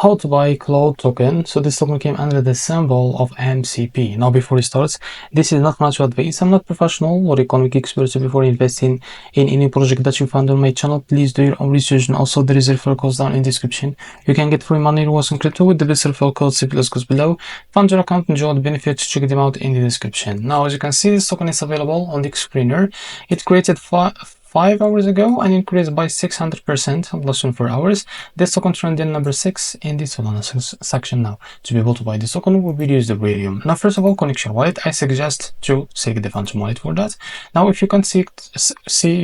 how to buy Claude token. So this token came under the symbol of MCP. Now before it starts, this is not much advice. I'm not professional or economic expert, so before investing in any project that you find on my channel, please do your own research. And also there is a referral code down in the description. You can get free money rewards on crypto with the best referral code CP goes below. Fund your account, enjoy the benefits, check them out in the description. Now as you can see, this token is available on the screener. It created 5 hours ago and increased by 600% in less than 4 hours. This token trending number 6 in the Solana section now. To be able to buy this token, we will use the Ethereum. Now first of all, connect your wallet. I suggest to select the Phantom wallet for that. Now if you can see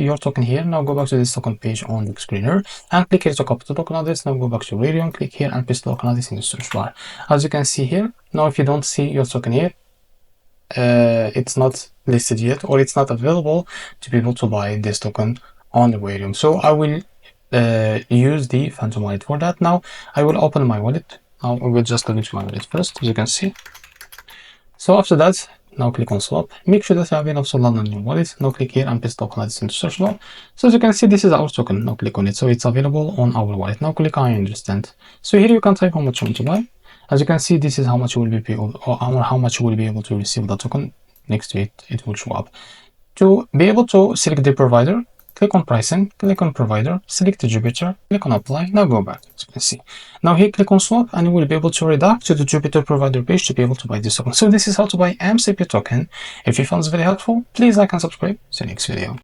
your token here, now go back to this token page on the screener and click here to copy the token address. Now go back to Ethereum, click here and paste the token address in the search bar. As you can see here, now if you don't see your token here, it's not listed yet, or it's not available to be able to buy this token on the Ethereum. So I will use the Phantom wallet for that. Now I will open my wallet. Now I will just log into my wallet first, as you can see. So after that, now click on swap. Make sure that you have enough Solana on your wallet. Now click here and paste token address into search bar. So as you can see, this is our token. Now click on it, so it's available on our wallet. Now click I understand. So here you can type how much you want to buy. As you can see, this is how much you will be able, or how much you will be able to receive the token. Next to it, it will show up. To be able to select the provider, click on pricing, click on provider, select the Jupiter, click on apply. Now go back, as you can see. Now here click on swap and you will be able to redirect to the Jupiter provider page to be able to buy this token. So this is how to buy MCP token. If you found this very helpful, please like and subscribe. See you next video.